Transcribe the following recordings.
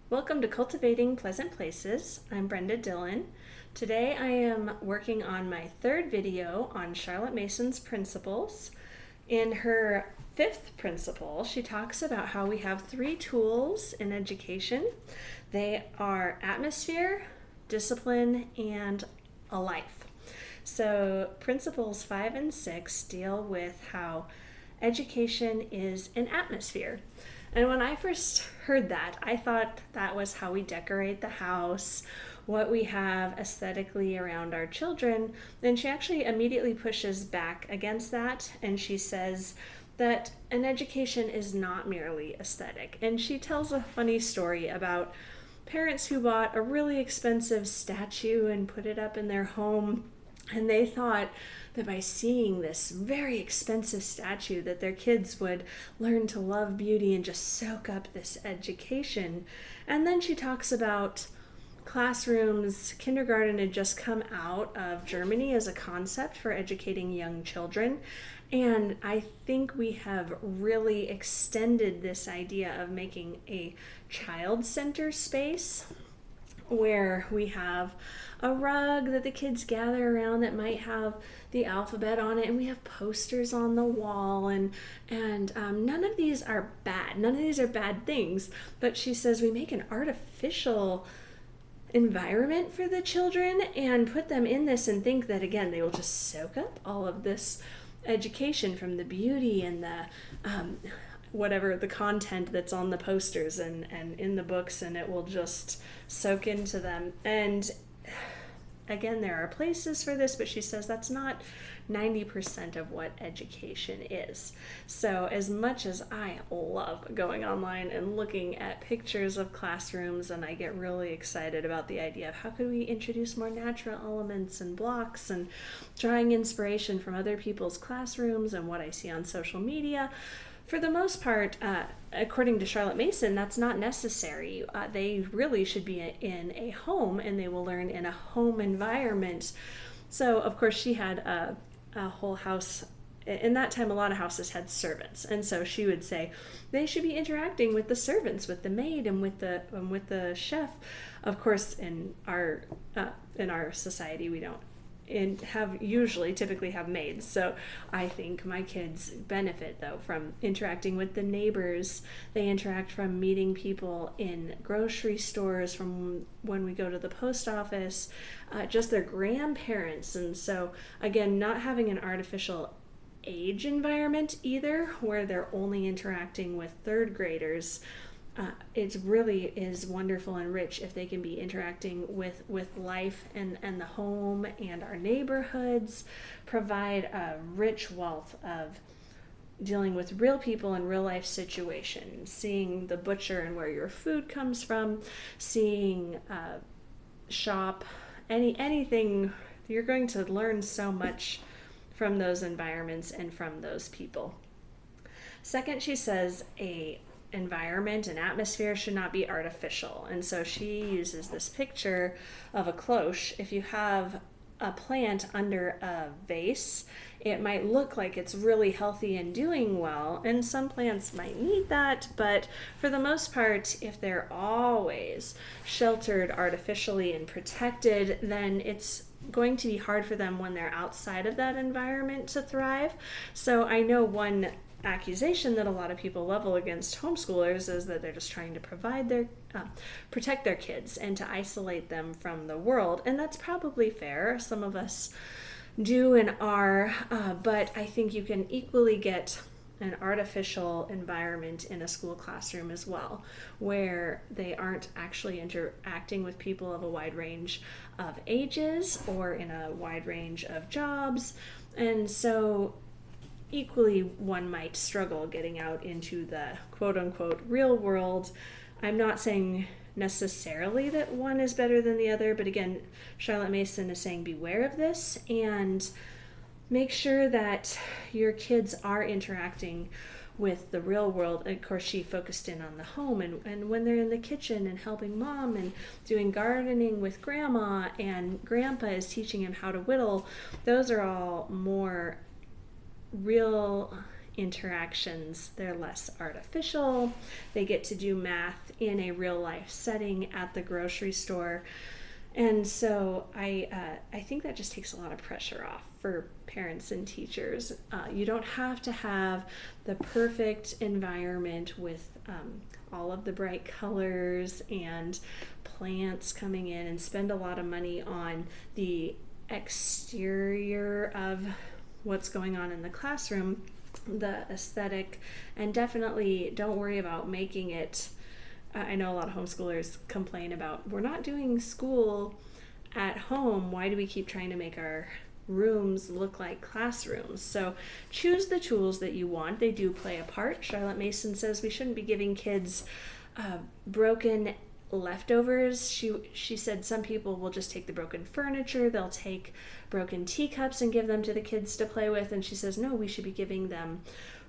Welcome to Cultivating Pleasant Places. I'm Brenda Dillon. Today I am working on my third video on Charlotte Mason's principles. In her fifth principle, she talks about how we have three tools in education. They are atmosphere, discipline, and a life. So principles 5 and 6 deal with how education is an atmosphere. And when I first heard that, I thought that was how we decorate the house, what we have aesthetically around our children. And she actually immediately pushes back against that, and she says that an education is not merely aesthetic. And she tells a funny story about parents who bought a really expensive statue and put it up in their home, and they thought that by seeing this very expensive statue that their kids would learn to love beauty and just soak up this education. And then she talks about classrooms. Kindergarten had just come out of Germany as a concept for educating young children. And I think we have really extended this idea of making a child center space where we have a rug that the kids gather around that might have the alphabet on it, and we have posters on the wall, and none of these are bad. None of these are bad things. But she says we make an artificial environment for the children and put them in this and think that, again, they will just soak up all of this education from the beauty and the whatever the content that's on the posters and in the books, and it will just soak into them. And again, there are places for this, but she says that's not 90% of what education is. So as much as I love going online and looking at pictures of classrooms, and I get really excited about the idea of how could we introduce more natural elements and blocks and drawing inspiration from other people's classrooms and what I see on social media, for the most part, according to Charlotte Mason, that's not necessary. They really should be in a home, and they will learn in a home environment. So, of course, she had a whole house. In that time, a lot of houses had servants, and so she would say they should be interacting with the servants, with the maid, and with the chef. Of course, in our society, we don't typically have maids. So I think my kids benefit though from interacting with the neighbors. They interact from meeting people in grocery stores, from when we go to the post office, just their grandparents. And so again, not having an artificial age environment either where they're only interacting with third graders. It really is wonderful and rich if they can be interacting with life and the home and our neighborhoods, provide a rich wealth of dealing with real people and real life situations, seeing the butcher and where your food comes from, seeing shop, anything. You're going to learn so much from those environments and from those people. Second, she says a environment and atmosphere should not be artificial. And so she uses this picture of a cloche. If you have a plant under a vase, it might look like it's really healthy and doing well, and some plants might need that, but for the most part, if they're always sheltered artificially and protected, then it's going to be hard for them when they're outside of that environment to thrive. So I know one accusation that a lot of people level against homeschoolers is that they're just trying to protect their kids and to isolate them from the world, and that's probably fair. Some of us do and are, but I think you can equally get an artificial environment in a school classroom as well, where they aren't actually interacting with people of a wide range of ages or in a wide range of jobs. And so equally, one might struggle getting out into the quote-unquote real world. I'm not saying necessarily that one is better than the other, but again, Charlotte Mason is saying beware of this and make sure that your kids are interacting with the real world. Of course, she focused in on the home, and when they're in the kitchen and helping mom and doing gardening with grandma, and grandpa is teaching him how to whittle, those are all more real interactions. They're less artificial. They get to do math in a real life setting at the grocery store. And so I think that just takes a lot of pressure off for parents and teachers. You don't have to have the perfect environment with all of the bright colors and plants coming in and spend a lot of money on the exterior of what's going on in the classroom, the aesthetic, and definitely don't worry about making it. I know a lot of homeschoolers complain about, we're not doing school at home. Why do we keep trying to make our rooms look like classrooms? So choose the tools that you want. They do play a part. Charlotte Mason says we shouldn't be giving kids broken leftovers. She said some people will just take the broken furniture, they'll take broken teacups and give them to the kids to play with. And she says, no, we should be giving them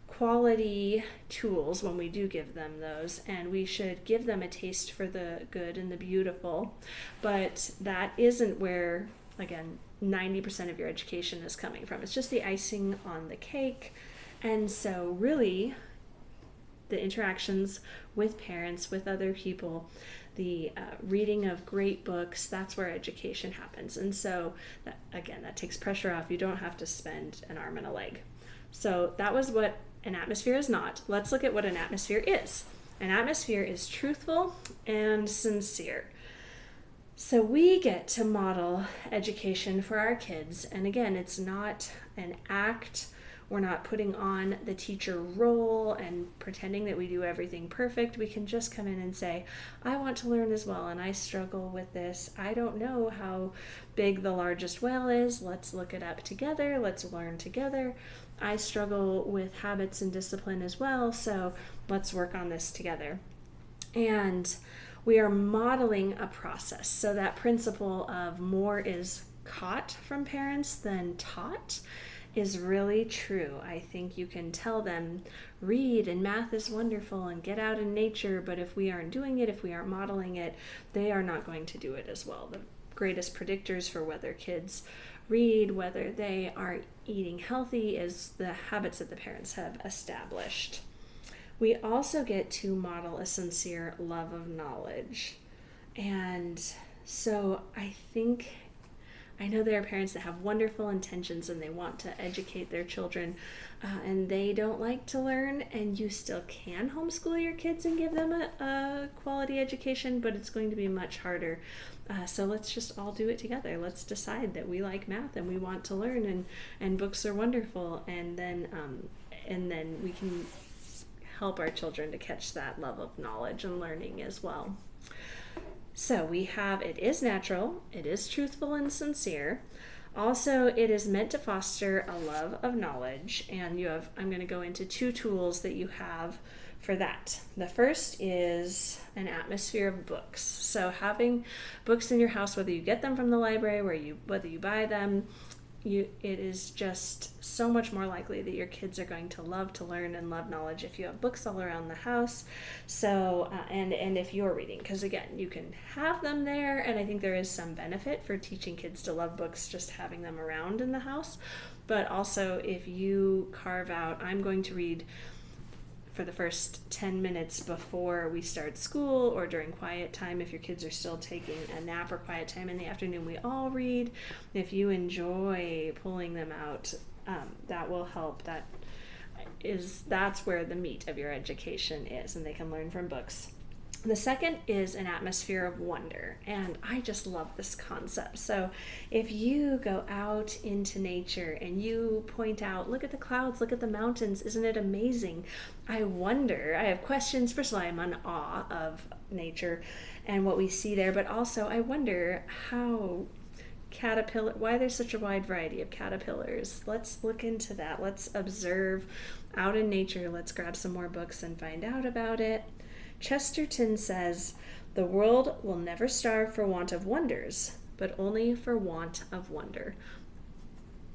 quality tools when we do give them those, and we should give them a taste for the good and the beautiful. But that isn't where, again, 90% of your education is coming from. It's just the icing on the cake. And so really the interactions with parents, with other people, the reading of great books, that's where education happens. And so that takes pressure off. You don't have to spend an arm and a leg. So that was what an atmosphere is not. Let's look at what an atmosphere is. An atmosphere is truthful and sincere. So we get to model education for our kids. And again, it's not an act. We're not putting on the teacher role and pretending that we do everything perfect. We can just come in and say, I want to learn as well, and I struggle with this. I don't know how big the largest whale is. Let's look it up together. Let's learn together. I struggle with habits and discipline as well, so let's work on this together. And we are modeling a process. So that principle of more is caught from parents than taught is really true. I think you can tell them, read and math is wonderful and get out in nature, but if we aren't doing it, if we aren't modeling it, they are not going to do it as well. The greatest predictors for whether kids read, whether they are eating healthy, is the habits that the parents have established. We also get to model a sincere love of knowledge. And so I know there are parents that have wonderful intentions and they want to educate their children and they don't like to learn, and you still can homeschool your kids and give them a quality education, but it's going to be much harder. So let's just all do it together. Let's decide that we like math and we want to learn, and books are wonderful, and then we can help our children to catch that love of knowledge and learning as well. So we have, it is natural, it is truthful and sincere. Also, it is meant to foster a love of knowledge, and I'm going to go into 2 tools that you have for that. The first is an atmosphere of books. So having books in your house, whether you get them from the library, whether you buy them, it is just so much more likely that your kids are going to love to learn and love knowledge if you have books all around the house. So and if you're reading, because again, you can have them there, and I think there is some benefit for teaching kids to love books just having them around in the house. But also, if you carve out, I'm going to read for the first 10 minutes before we start school, or during quiet time, if your kids are still taking a nap or quiet time in the afternoon, we all read. If you enjoy pulling them out, that will help. That's where the meat of your education is, and they can learn from books. The second is an atmosphere of wonder, and I just love this concept. So if you go out into nature and you point out, look at the clouds, look at the mountains, isn't it amazing? I have questions. First of all, I'm in awe of nature and what we see there, but also I wonder why there's such a wide variety of caterpillars. Let's look into that. Let's observe out in nature. Let's grab some more books and find out about it. Chesterton says, the world will never starve for want of wonders, but only for want of wonder.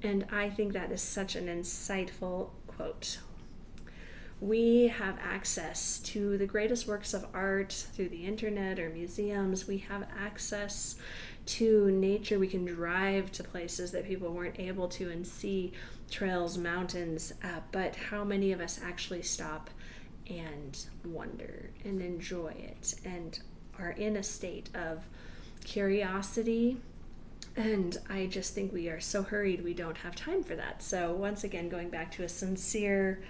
And I think that is such an insightful quote. we have access to the greatest works of art through the internet or museums. We have access to nature. We can drive to places that people weren't able to and see trails, mountains, but how many of us actually stop and wonder and enjoy it and are in a state of curiosity? And I just think we are so hurried we don't have time for that. So once again, going back to a sincere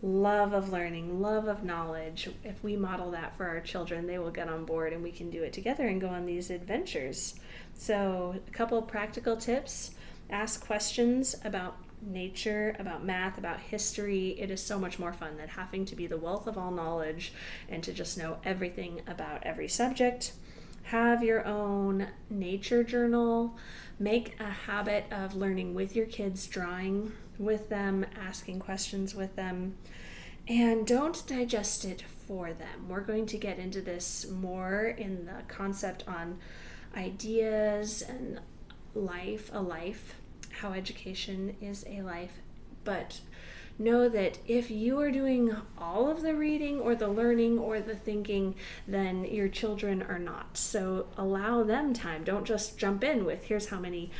love of learning, love of knowledge. If we model that for our children, they will get on board and we can do it together and go on these adventures. So a couple of practical tips: ask questions about nature, about math, about history. It is so much more fun than having to be the wealth of all knowledge and to just know everything about every subject. Have your own nature journal. Make a habit of learning with your kids, drawing with them, asking questions with them, and don't digest it for them. We're going to get into this more in the concept on ideas and life, a life, how education is a life. But know that if you are doing all of the reading or the learning or the thinking, then your children are not. So allow them time. Don't just jump in with, here's how many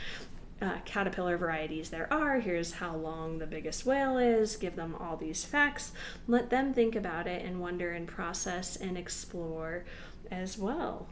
caterpillar varieties there are, here's how long the biggest whale is, give them all these facts. Let them think about it and wonder and process and explore as well.